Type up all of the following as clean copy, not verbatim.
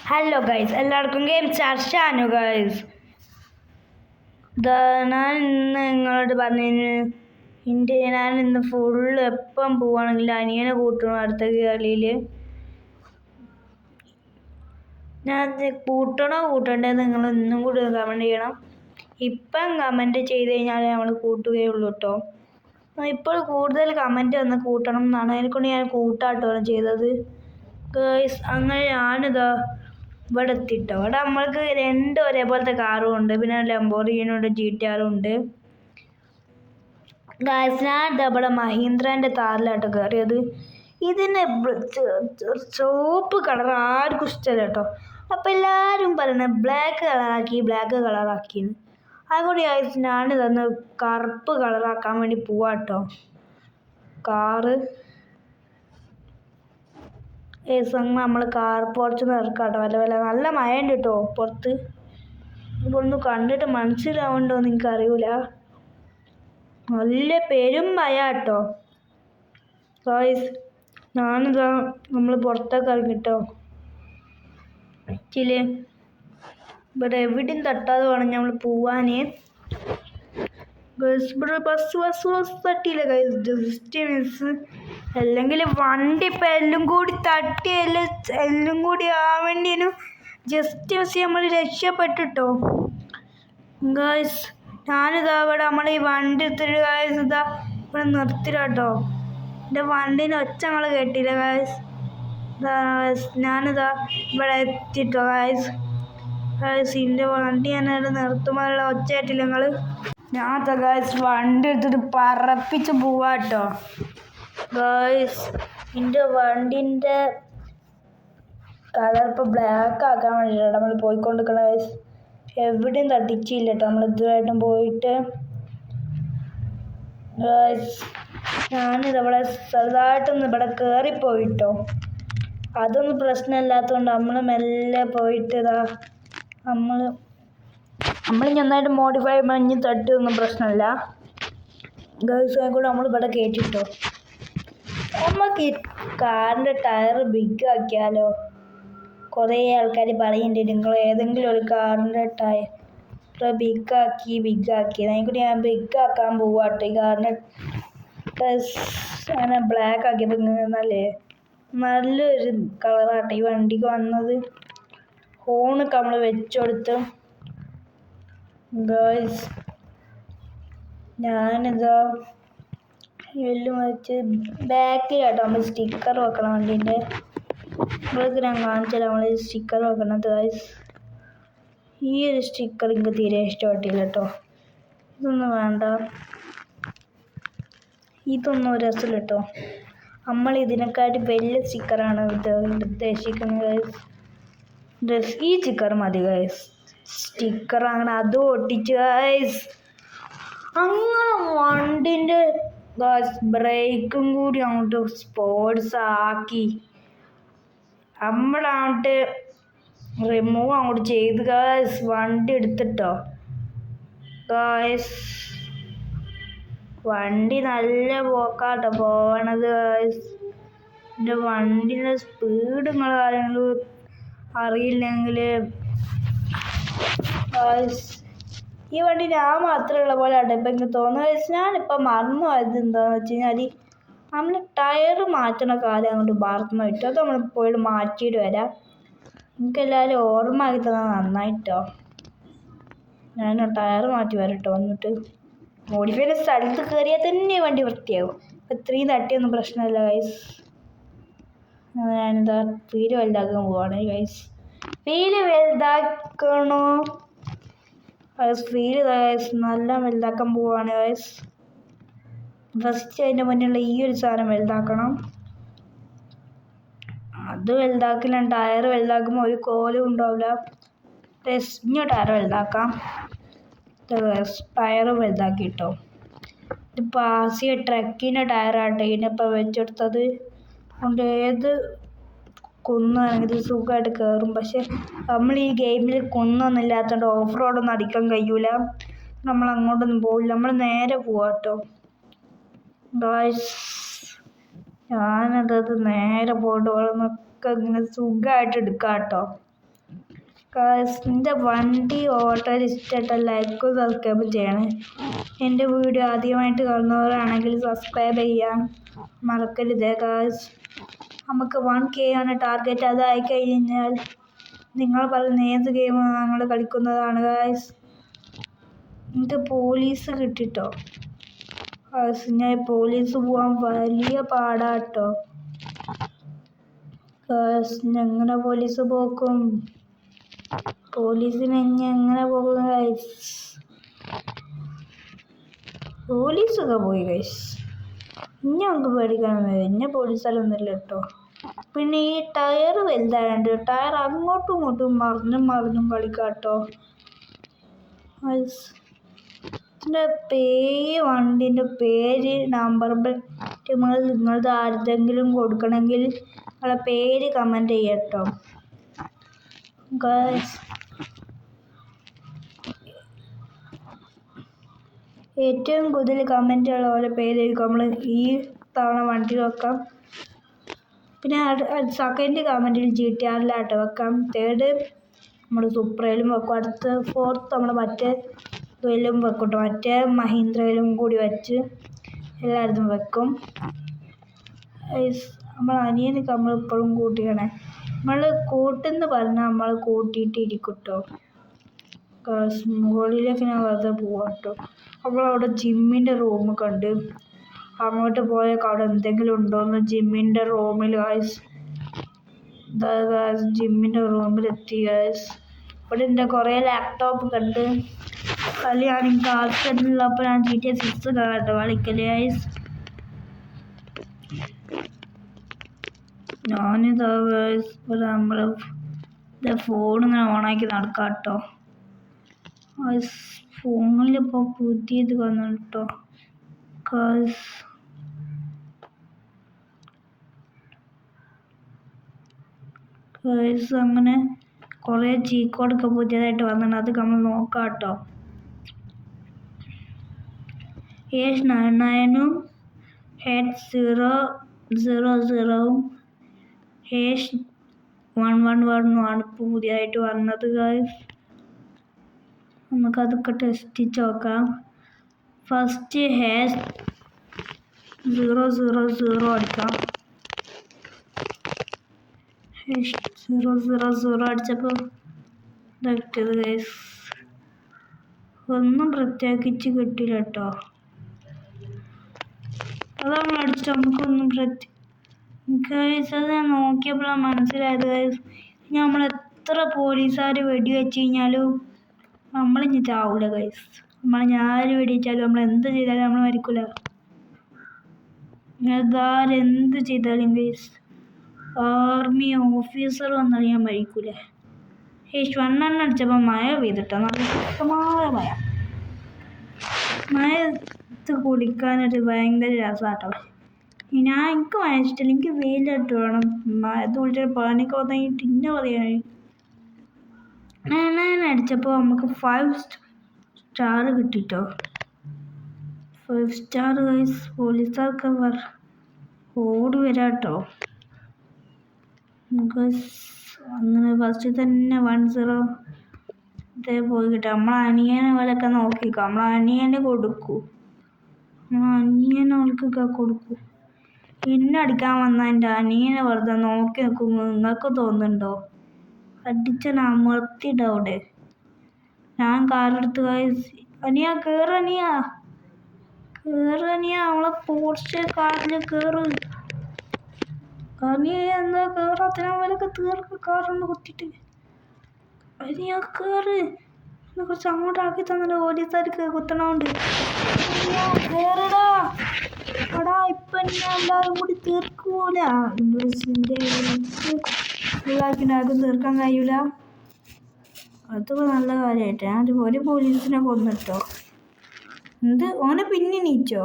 Hello guys, എല്ലാവർക്കും game ചർച്ചാനു guys. ഞാൻ ഇന്ന് നിങ്ങളോട് പറഞ്ഞു ഞാൻ ഇന്ന് ഫുള്ള് എപ്പം പോവാണെങ്കിലും അനിയനെ കൂട്ടണം അടുത്ത കളിയിൽ. ഞാൻ കൂട്ടണോ കൂട്ടണ്ടേ നിങ്ങൾ ഇന്നും കൂടി കമൻറ്റ് ചെയ്യണം. ഇപ്പം കമൻറ്റ് ചെയ്ത് കഴിഞ്ഞാൽ നമ്മൾ കൂട്ടുകയുള്ളൂ കേട്ടോ. ഇപ്പോൾ കൂടുതൽ കമൻറ്റ് വന്ന് കൂട്ടണം എന്നാണ്, അതിനെക്കൊണ്ട് ഞാൻ കൂട്ടാട്ടോ ചെയ്തത് ഗൈസ്. അങ്ങനെ ഞാനിതാ ഇവിടെ എത്തിട്ടോ. ഇവിടെ നമ്മൾക്ക് രണ്ട് ഒരേപോലത്തെ കാറും ഉണ്ട്, പിന്നെ ലംബോർഗിനിയുണ്ട്, GTR ഉണ്ട് ഗൈസ്. ഞാൻ ഇവിടെ മഹീന്ദ്രൻ്റെ താറിലാട്ടോ കയറിയത്. ഇതിന് ചുവപ്പ് കളർ ആർക്കും ഇഷ്ടമല്ല കേട്ടോ. അപ്പം എല്ലാവരും പറയുന്നത് ബ്ലാക്ക് കളറാക്കിന്ന്. അതുകൊണ്ട് ഗൈസ് ഞാൻ ഇതൊന്ന് കറുപ്പ് കളറാക്കാൻ വേണ്ടി പോവാട്ടോ കാറ്. നമ്മൾ കാർ പുറത്ത് ഇറക്കാട്ടോ. നല്ല മഴയുണ്ട് കേട്ടോ പുറത്ത്. ഇതൊന്നും കണ്ടിട്ട് മനസ്സിലാവുന്നുണ്ടോയെന്ന് എനിക്കറിയില്ല. നല്ല പെരും മഴ കേട്ടോ ഗൈസ്. ഞാനിതാ നമ്മൾ പുറത്തൊക്കെ ഇറങ്ങിട്ടോ. ഇവിടെ എവിടെയും തട്ടാതെ വേണം നമ്മൾ പോവാൻ. ഇവിടെ ബസ് തട്ടിയില്ല ഗൈസ്, ജസ്റ്റ് മിസ്. അല്ലെങ്കിൽ വണ്ടി ഇപ്പം എല്ലാം കൂടി തട്ടി എല്ലാം കൂടി ആവേണ്ടിനും ജസ്റ്റ് മിസ് നമ്മൾ രക്ഷപ്പെട്ടിട്ടോ ഗൈസ്. ഞാനിതാ ഇവിടെ നമ്മൾ ഈ വണ്ടി എടുത്തിട്ട് ഗൈസ് ഇതാ ഇവിടെ നിർത്തിട്ടോ. എൻ്റെ വണ്ടീൻ്റെ ഒച്ച നമ്മൾ കേട്ടില്ല ഗൈസ്. ഞാനിതാ ഇവിടെ എത്തിട്ടോ ഗൈസ്. എൻ്റെ വണ്ടി ഞാൻ നിർത്തുമ്പോഴുള്ള ഒച്ച കേട്ടില്ല നിങ്ങൾ. ഞാൻ ഗൈസ് വണ്ടി എടുത്തിട്ട് പറപ്പിച്ച് പോവാട്ടോ ഗൈസ്. എൻ്റെ വണ്ടിൻ്റെ കളർ ഇപ്പോൾ ബ്ലാക്ക് ആക്കാൻ വേണ്ടിയിട്ടാണ് നമ്മൾ പോയിക്കൊണ്ടിരിക്കണം ഗൈസ്. എവിടെയും തട്ടിച്ചില്ല കേട്ടോ നമ്മൾ ഇതുവരെയായിട്ടും പോയിട്ട് ഗൈസ്. ഞാനിതവിടെ ചെറുതായിട്ടൊന്ന് ഇവിടെ കയറിപ്പോയിട്ടോ. അതൊന്നും പ്രശ്നമില്ലാത്തതുകൊണ്ട് നമ്മൾ മെല്ലെ പോയിട്ട് ഇതാ നമ്മൾ നന്നായിട്ട് മോഡിഫൈ മഞ്ഞ് തട്ടിയൊന്നും പ്രശ്നമില്ല ഗൈസ്. അതുകൊണ്ട് നമ്മൾ ഇവിടെ കയറ്റിട്ടോ. നമുക്ക് ഈ കാറിൻ്റെ ടയർ ബിഗ് ആക്കിയാലോ? കുറേ ആൾക്കാർ പറയുന്നുണ്ട് നിങ്ങൾ ഏതെങ്കിലും ഒരു കാറിൻ്റെ ടയർ ബിഗ് ആക്കി. അതിനെക്കൂടി ഞാൻ ബിഗ് ആക്കാൻ പോവാട്ടോ ഈ കാറിൻ്റെ. അങ്ങനെ ബ്ലാക്ക് ആക്കിയപ്പോൾ നല്ലൊരു കളറാട്ടോ ഈ വണ്ടിക്ക് വന്നത്. ഹോണൊക്കെ നമ്മൾ വെച്ചുകൊടുത്ത് ഗൈസ്. ഞാനിതാ എല്ലാം വെച്ച് ബാക്കിലാട്ടോ നമ്മൾ സ്റ്റിക്കർ വെക്കണം വണ്ടീൻ്റെ. നിങ്ങൾക്ക് ഞാൻ കാണിച്ചാൽ നമ്മൾ സ്റ്റിക്കർ വെക്കണത് ഗൈസ്. ഈ ഒരു സ്റ്റിക്കർ എനിക്ക് തീരെ ഇഷ്ടപ്പെട്ടില്ല കേട്ടോ. ഇതൊന്നും വേണ്ട, ഇതൊന്നും രസമില്ല കേട്ടോ. നമ്മൾ ഇതിനെക്കാട്ടി വലിയ സ്റ്റിക്കറാണ് ഉദ്ദേശിക്കുന്നത് ഗൈസ്. ഈ സ്റ്റിക്കർ മതി ഗൈസ്. സ്റ്റിക്കർ അങ്ങനെ അതും ഒട്ടിച്ച് ഗൈസ്. അങ്ങനെ വണ്ടിൻ്റെ ബ്രേക്കും കൂടി അങ്ങോട്ട് സ്പോർട്സ് ആക്കി നമ്മളങ്ങോട്ട് റിമൂവ് അങ്ങോട്ട് ചെയ്ത് ഗൈസ്. വണ്ടി എടുത്തിട്ടോ ഗൈസ്. വണ്ടി നല്ല പോക്കാട്ടോ പോകണത് ഗൈസ്. എൻ്റെ വണ്ടീൻ്റെ സ്പീഡ് നിങ്ങൾ കാര്യങ്ങൾ അറിയില്ലെങ്കിൽ ഗൈസ്, ഈ വണ്ടി ഞാൻ മാത്രമുള്ള പോലെ ആട്ടോ ഇപ്പം എനിക്ക് തോന്നുന്നത് ഗൈസ്. ഞാനിപ്പോൾ മറന്നു പോയത് എന്താണെന്ന് വെച്ച് കഴിഞ്ഞാൽ നമ്മൾ ടയർ മാറ്റണ കാലം അങ്ങോട്ട് മറന്നു പോയിട്ടോ. അത് നമ്മൾ പോയിട്ട് മാറ്റിയിട്ട് വരാം. നിങ്ങൾക്ക് എല്ലാവരും ഓർമ്മ ആക്കി തന്നാൽ നന്നായിട്ടോ. ഞാൻ ടയർ മാറ്റി വരട്ടോ. വന്നിട്ട് മോഡിഫൈഡ് സ്ഥലത്ത് കയറിയാൽ തന്നെ വണ്ടി വൃത്തിയാകും. ഇപ്പം ഇത്രയും തട്ടിയൊന്നും പ്രശ്നമില്ല ഗൈസ്. ഞാനിതാ വീല് വലുതാക്കാൻ പോവാണ് ഗൈസ്. വീല് വലുതാക്കണോ വീല് ഗൈസ്? നല്ല വലുതാക്കാൻ പോവാണ് ഗൈസ്. ഫസ്റ്റ് അതിൻ്റെ മുന്നിലുള്ള ഈ ഒരു സാധനം വലുതാക്കണം. അത് വലുതാക്കില്ല. ടയർ വലുതാക്കുമ്പോൾ ഒരു കോലും ഉണ്ടാവില്ല. ഇനി ടയർ വലുതാക്കാം. ടയർ വലുതാക്കി കേട്ടോ. ഇത് പാസിയ ട്രക്കിൻ്റെ ടയറാട്ടോ ഇതിനിപ്പോൾ വെച്ചെടുത്തത്. അതുകൊണ്ട് ഏത് കുന്നാണെങ്കിൽ സുഖമായിട്ട് കയറും. പക്ഷെ നമ്മൾ ഈ ഗെയിമിൽ കുന്നൊന്നും ഇല്ലാത്തതുകൊണ്ട് ഓഫ് റോഡൊന്നും അടിക്കാൻ കഴിയൂല. നമ്മൾ അങ്ങോട്ടൊന്നും പോവില്ല, നമ്മൾ നേരെ പോവാട്ടോ ഗൈസ്. ഞാനത് നേരെ പോയിട്ട് ഓരോന്നൊക്കെ ഇങ്ങനെ സുഖമായിട്ട് എടുക്കാം കേട്ടോ. എൻ്റെ വണ്ടി ഓട്ടോയിൽ ഇഷ്ടമായിട്ട് ലൈക്കും സബ്സ്ക്രൈബും ചെയ്യണേ. എൻ്റെ വീഡിയോ ആദ്യമായിട്ട് കാണുന്നവരാണെങ്കിൽ സബ്സ്ക്രൈബ് ചെയ്യാൻ മറക്കരുത് ഗായ്സ്. നമുക്ക് 1K ആണ് ടാർഗറ്റ്. അതായി കഴിഞ്ഞാൽ നിങ്ങൾ പറയുന്ന ഏത് ഗെയിമാണ് നമ്മൾ കളിക്കുന്നതാണ് ഗായ്സ്. എനിക്ക് പോലീസ് കിട്ടിട്ടോ ഗായ്സ്. ഞാൻ പോലീസ് പോകാൻ വലിയ പാടാട്ടോ ഗായ്സ്. എങ്ങനെ പോലീസ് പോക്കും? പോലീസിന് എങ്ങനെ പോകും ഗൈസ്? പോലീസൊക്കെ പോയി ഗൈസ്. ഇനി നമുക്ക് പേടിക്കാനൊന്നുമില്ല. ഇനി പോലീസുകാരൊന്നുമില്ല കേട്ടോ. പിന്നെ ഈ ടയർ വലുതായുണ്ട്. ടയർ അങ്ങോട്ടും ഇങ്ങോട്ടും മറിഞ്ഞും കളിക്കാട്ടോ ഗൈസ്. ഇതിൻ്റെ വണ്ടീൻ്റെ പേര് നമ്പർ നിങ്ങളത് ആരുടെങ്കിലും കൊടുക്കണമെങ്കിൽ നിങ്ങളെ പേര് കമൻറ്റ് ചെയ്യട്ടോ ഗൈസ്. ഏറ്റവും കൂടുതൽ കമൻറ്റ് ഉള്ള പോലെ പേരായിരിക്കും നമ്മൾ ഈ തവണ വണ്ടി വെക്കാം. പിന്നെ സെക്കൻഡ് കമൻറ്റിൽ GTRലാട്ടോ വെക്കാം. തേർഡ് നമ്മൾ സുപ്രയിലും വെക്കും. അടുത്ത ഫോർത്ത് നമ്മൾ മറ്റേ ഇതിലും വെക്കും കേട്ടോ. മറ്റേ മഹീന്ദ്രയിലും കൂടി വെച്ച് എല്ലായിടത്തും വെക്കും. നമ്മൾ അനിയനൊക്കെ നമ്മളിപ്പോഴും കൂട്ടിക്കണേ. നമ്മൾ കൂട്ടെന്ന് പറഞ്ഞാൽ നമ്മൾ കൂട്ടിയിട്ടിരിക്കും കേട്ടോ. മുകളിലേക്ക് ഞാൻ വെറുതെ പോവാം കേട്ടോ. നമ്മളവിടെ ജിമ്മിൻ്റെ റൂം കണ്ട് അങ്ങോട്ട് പോയേക്ക് അവിടെ എന്തെങ്കിലും ഉണ്ടോയെന്ന് ജിമ്മിൻ്റെ റൂമിൽ ഗായ്സ്. ജിമ്മിൻ്റെ റൂമിലെത്തി ഗായ്സ്. ഇവിടെ എൻ്റെ കുറേ ലാപ്ടോപ്പ് കണ്ട് കളിയാണെങ്കിൽ ആൾക്കാരുള്ളപ്പോൾ ഞാൻ GTA 6 കേട്ടോ കളിക്കല് ഗായ്സ്. ഞാനിതാ ഗായ്സ് ഇവിടെ നമ്മൾ ഫോണിങ്ങനെ ഓണാക്കി നടക്കാം കേട്ടോ. ഫോണിലിപ്പോൾ പുതിയത് വന്നു കേട്ടോ ഗായ്സ്. അങ്ങനെ കുറേ ചീക്കോടൊക്കെ പുതിയതായിട്ട് വന്നിട്ടുണ്ട്. അത് നമ്മൾ നോക്കാം കേട്ടോ. #99 #000 #1111 ഇപ്പോൾ പുതിയതായിട്ട് വന്നത് ഗായ്സ്. നമുക്കതൊക്കെ ടെസ്റ്റ് നോക്കാം. ഫസ്റ്റ് #000 അടിക്കാം. #000 അടിച്ചപ്പോൾ ഇതാക്കിയത് ഗൈസ്. ഒന്നും പ്രത്യേകിച്ച് കിട്ടില്ല കേട്ടോ. അത് നമ്മൾ അടിച്ചിട്ട് നമുക്കൊന്നും ഗൈസ് അത് ഞാൻ നോക്കിയപ്പോഴാണ് മനസ്സിലായത് ഗൈസ്. നമ്മൾ എത്ര പോലീസുകാർ വെടിവെച്ച് കഴിഞ്ഞാലും നമ്മളിഞ്ഞ് ചാവൂല ഗൈസ്. ഞാര് വെടിവെച്ചാലും നമ്മൾ എന്ത് ചെയ്താലും നമ്മൾ മരിക്കൂല. എന്ത് ചെയ്താലും ഗൈസ് ആർമി ഓഫീസർ വന്നാൽ ഞാൻ മരിക്കൂല. 1 അടിച്ചപ്പോൾ മഴ പെയ്തിട്ടോ. നല്ല ശക്തമായ മഴത്ത് കുളിക്കാനൊരു ഭയങ്കര രസമാട്ടോ. എനിക്ക് മഴ ഇഷ്ടമില്ല. എനിക്ക് വെയിലിട്ട് വേണം. മഴത്ത് കുളിച്ചാൽ പനിക്ക് വന്നിട്ട് ഇന്ന പറയാൻ. 9 അടിച്ചപ്പോൾ നമുക്ക് 5 സ്റ്റാർ കിട്ടിട്ടോ. 5 star guys. പോലീസുകാർക്ക് ഓടി വരാട്ടോ. അങ്ങനെ ഫസ്റ്റ് തന്നെ 10 ഇതേ പോയി കിട്ടും. നമ്മളെ അനിയനെ പോലെയൊക്കെ നോക്കിക്കോ. നമ്മളെ അനിയനെ കൊടുക്കൂ. അനിയനോൾക്കൊക്കെ കൊടുക്കൂ. എന്നെ അടിക്കാൻ വന്ന എൻ്റെ അനിയനെ വെറുതെ നോക്കി നിൽക്കുമ്പോൾ നിങ്ങൾക്ക് തോന്നുന്നുണ്ടോ? അടിച്ചാൽ അമർത്തിയിടും അവിടെ. ഞാൻ കാറെടുത്ത് അനിയ കയറനിയ അവളെ പോർച്ച് കാറിൽ കയറ്. അനിയ എന്താ കയറാത്ത? അവരൊക്കെ തീർക്ക് കാറൊന്ന് കുത്തിയിട്ട്. അനിയ കയറ്. കുറച്ച് അങ്ങോട്ടാക്കി തന്നല്ലോ പോലീസുകാർക്ക് കുത്തണോണ്ട്. കയറടാ എടാ. ഇപ്പം ഞാൻ എല്ലാവരും കൂടി തീർക്കൂല. എല്ലാവർക്കും തീർക്കാൻ കഴിയൂല. അതൊക്കെ നല്ല കാര്യമായിട്ട് ഞാൻ ഒരു പോലീസിനെ കൊന്നിട്ടോ. ഓനെ പിന്നെ നീച്ചോ?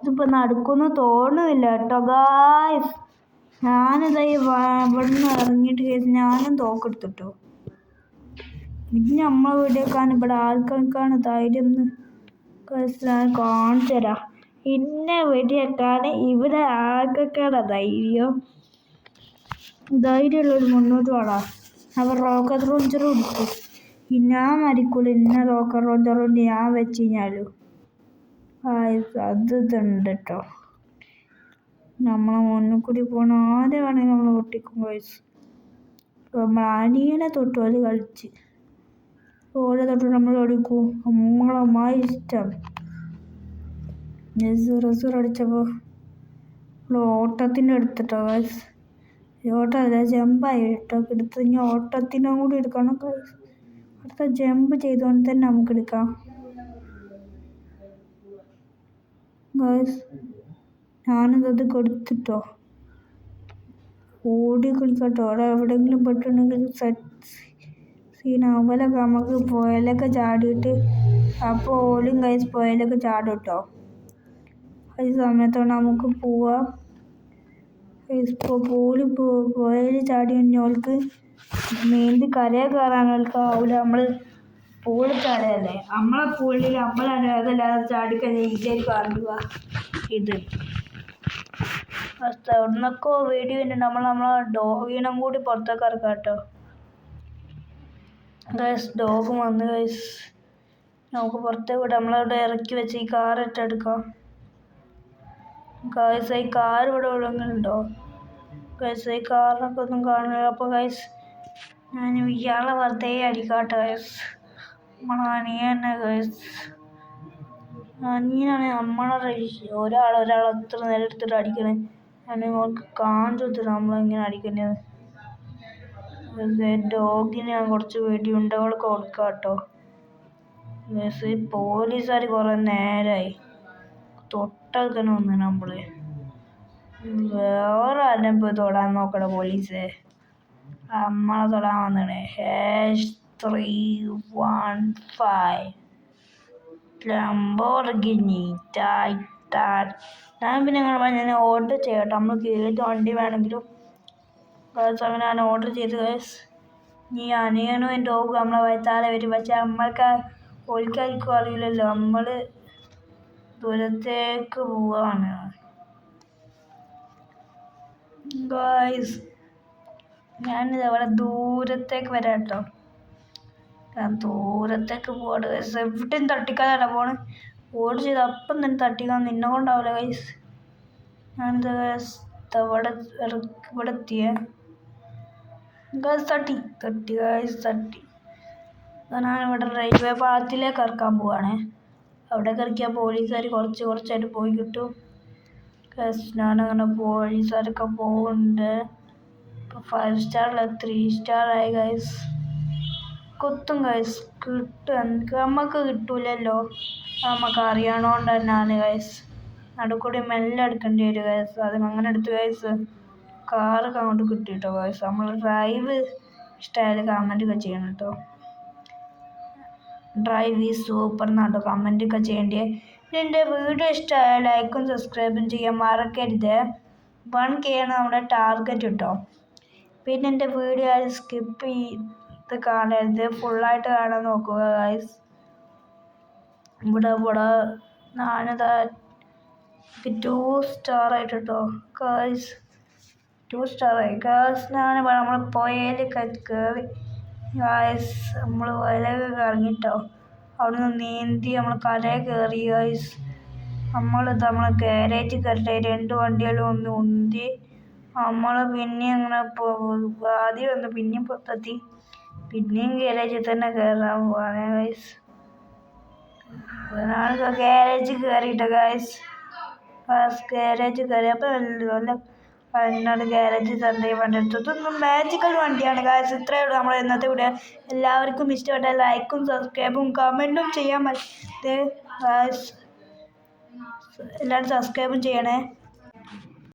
ഇതിപ്പോൾ നടക്കുമെന്ന് തോന്നുന്നില്ല കേട്ടോ ഗായ്സ്. ഞാനിതായി ഇവിടുന്ന് ഇറങ്ങിയിട്ട് ഞാനും തോക്കെടുത്തിട്ടോ. പിന്നെ നമ്മളെ വീഡിയോക്കാൻ ഇവിടെ ആൾക്കാർക്കാണ് ധൈര്യം എന്ന് ഞാൻ കാണിച്ചു തരാം. ഇന്നെ വെടിവെക്കാൻ ഇവിടെ ആൾക്കാരുടെ ധൈര്യം. ധൈര്യമുള്ളൊരു മുന്നോട്ട് വാടാ. അവർ റോക്കറ്റ് ലോഞ്ചർ കൊടുത്തു. ഞാൻ മരിക്കൂല. ഇന്ന റോക്കറ്റ് ലോഞ്ചർ ഞാൻ വെച്ച് കഴിഞ്ഞാലും അത് ഇതുണ്ട് കേട്ടോ. നമ്മളെ മുന്നിൽ കൂടി പോകണ ആരെ വേണമെങ്കിൽ നമ്മൾ പൊട്ടിക്കും ഗൈസ്. നമ്മൾ അനിയനെ തൊട്ട് കളിച്ച് ഓരോ തൊട്ട് നമ്മൾ എടുക്കും. നമ്മളമായി ഇഷ്ടം 0-0 അടിച്ചപ്പോൾ ഓട്ടത്തിൻ്റെ എടുത്തിട്ടോ ഗൈസ്. ഓട്ടമല്ല ജമ്പായി കേട്ടോ എടുത്ത്. ഇനി ഓട്ടത്തിനും കൂടി എടുക്കണം ഗൈസ്. അടുത്ത ജമ്പ് ചെയ്തുകൊണ്ട് തന്നെ നമുക്ക് എടുക്കാം ഗൈസ്. ഞാനിതത് കൊടുത്തിട്ടോ ഓടി കളിക്കട്ടോ. അവിടെ എവിടെയെങ്കിലും പെട്ടിട്ടുണ്ടെങ്കിൽ സീനാവുമ്പോലൊക്കെ നമുക്ക് പുഴയിലൊക്കെ ചാടിയിട്ട് അപ്പോൾ ഓലും ഗൈസ് പുഴയിലൊക്കെ ചാടും കേട്ടോ. ഈ സമയത്താണ് നമുക്ക് പോവാം. ഇപ്പോൾ പുഴയിൽ ചാടി കഴിഞ്ഞോൾക്ക് നീന്തി കരയെ കയറാനോൽക്കാവില്ല. നമ്മൾ പൂളിൽ ചാടിയല്ലേ. നമ്മളെ പൂളിൽ നമ്മളല്ലാതെ ചാടിക്കഴിഞ്ഞാൽ ഈസിയായി കാണുക ഇത്. ഒന്നൊക്കെ വീഡിയോ കഴിഞ്ഞിട്ട് നമ്മളെ ഡോഗിനും കൂടി പുറത്തേക്ക് ഇറക്കാം കേട്ടോ ഗൈസ്. ഡോഗ് വന്ന് ഗൈസ് നമുക്ക് പുറത്തേക്ക് വിടാം. നമ്മളവിടെ ഇറക്കി വെച്ച് ഈ കാർ ഇട്ടെടുക്കാം ഗൈസ്. ഈ കാർ ഇവിടെ എവിടെയെങ്കിലുണ്ടോ ഗൈസ്? ഈ കാറിനൊക്കെ ഒന്നും കാണില്ല. അപ്പോൾ ഗൈസ് ഞാൻ ഇയാളെ വെറുതെ അടിക്കാട്ടോ ഗൈസ്. നമ്മളെ അനിയനെ ഗൈസ്. അനിയനാണ് നമ്മളെ ഒരാൾ എത്ര നേരം എടുത്തിട്ട് അടിക്കണേ. ഞാൻ അവർക്ക് കാണിച്ചു കൊടുത്തിട്ട് നമ്മളിങ്ങനെ അടിക്കേണ്ടത്. ഡോഗിന് ഞാൻ കുറച്ച് വെടിയുണ്ടകളൊക്കെ കൊടുക്കാം കേട്ടോ ഗൈസ്. പോലീസുകാർ കുറേ നേരമായി തൊട്ടടുത്തന്നെ വന്നു. നമ്മൾ വേറെ ആരും പോയി തൊടാൻ നോക്കണ പോലീസ് നമ്മളെ തൊടാൻ വന്നേ. #315 ലംബോർഗിനി ടൈറ്റാൻ. ഞാൻ പിന്നെ അങ്ങനെ പറഞ്ഞാൽ ഓർഡർ ചെയ്യട്ടോ. നമ്മൾക്ക് ഏത് വണ്ടി വേണമെങ്കിലും ഗൈസ് അങ്ങനെ ഞാൻ ഓർഡർ ചെയ്ത് ഗൈസ്. ഈ അനിയനും എൻ്റെ ഡോഗ് നമ്മളെ വയത്താലെ വരും. പക്ഷെ നമ്മൾക്ക് ഓൽക്കാർക്കും അറിയില്ലല്ലോ നമ്മൾ ദൂരത്തേക്ക് പോവാണ് ഗൈസ്. ഞാനിത് അവിടെ ദൂരത്തേക്ക് വരാം കേട്ടോ. ഞാൻ ദൂരത്തേക്ക് പോവാണ് ഗൈസ്. എവിടെയും തട്ടിക്കാനാണ് പോണ്. ഓർഡർ ചെയ്ത് അപ്പം തന്നെ തട്ടിക്കാൻ നിന്നെ കൊണ്ടാവില്ല ഗൈസ്. ഞാനിത് ഗൈസ് ഇവിടെ എത്തിയേ ഗൈസ്. തട്ടി ഗൈസ് തട്ടി. ഞാനിവിടെ റെയിൽവേ പാളത്തിലേക്ക് ഇറക്കാൻ പോവാണ്. അവിടെ ഇറക്കിയാൽ പോലീസുകാർ കുറച്ചായിട്ട് പോയി കിട്ടും ഗൈസ്. ഞാനങ്ങനെ പോലീസുകാരൊക്കെ പോകുന്നുണ്ട്. ഇപ്പോൾ 5 സ്റ്റാറില്ല 3 സ്റ്റാറായി ഗൈസ്. കുത്തും ഗൈസ്. കിട്ടും. നമുക്ക് കിട്ടൂലല്ലോ. നമുക്ക് അറിയണോണ്ട് തന്നെയാണ് ഗൈസ്. നടുക്കൂടി മെല്ലെ എടുക്കേണ്ടി വരും ഗൈസ്. അത് അങ്ങനെ എടുത്ത് ഗൈസ് കാറൊക്കെ അങ്ങോട്ട് കിട്ടിയിട്ടോ ഗൈസ്. നമ്മൾ ഡ്രൈവ് ഇഷ്ടമായാലും കമൻറ്റൊക്കെ ചെയ്യണം കേട്ടോ. ഡ്രൈവ് ഈസ് സൂപ്പർ എന്നാട്ടോ കമൻറ്റൊക്കെ ചെയ്യേണ്ടത്. എൻ്റെ വീഡിയോ ഇഷ്ടമായാൽ ലൈക്കും സബ്സ്ക്രൈബും ചെയ്യാൻ മറക്കരുത്. 1K ആണ് നമ്മുടെ ടാർഗറ്റ് കേട്ടോ. പിന്നെ എൻ്റെ വീഡിയോ ആരും സ്കിപ്പ് ചെയ്ത് കാണരുത്. ഫുള്ളായിട്ട് കാണാൻ നോക്കുക ഗൈസ്. ഇവിടെ ഞാനിതാ 2 സ്റ്റാറായിട്ട് കേട്ടോ ഗൈസ്. 2 സ്റ്റാറായി ഗൈസ്. ഞാൻ നമ്മൾ പുഴയിലൊക്കെ കയറി ഗൈസ്. നമ്മൾ പുഴയിലൊക്കെ ഇറങ്ങിട്ടോ. അവിടെ നിന്ന് നീന്തി നമ്മൾ കരയിൽ കയറി ഗൈസ്. നമ്മളെ ഗാരേജിൽ കയറിയിട്ട് 2 വണ്ടികളും ഒന്ന് ഉന്തി നമ്മൾ പിന്നെ അങ്ങനെ ആദ്യം വന്ന് പിന്നെയും പുറത്തെത്തി. പിന്നെയും ഗാരേജിൽ തന്നെ കയറാൻ പോവാണ് ഗൈസ്. ഞാൻ ഗാരേജിൽ കയറിയിട്ടോ ഗൈസ്. ഗാരേജിൽ കയറിയപ്പോൾ എന്നോട് ഗാരേജിൽ തന്നെ വണ്ടി എടുത്തു. ഇതൊന്നും മാജിക്കൽ വണ്ടിയാണ് ഗൈസ്. ഇത്രയേ ഉള്ളൂ നമ്മുടെ ഇന്നത്തെ വീഡിയോ. എല്ലാവർക്കും ഇഷ്ടപ്പെട്ട ലൈക്കും സബ്സ്ക്രൈബും കമൻറ്റും ചെയ്യാൻ പറ്റേ ഗൈസ്. എല്ലാവരും സബ്സ്ക്രൈബും ചെയ്യണേ.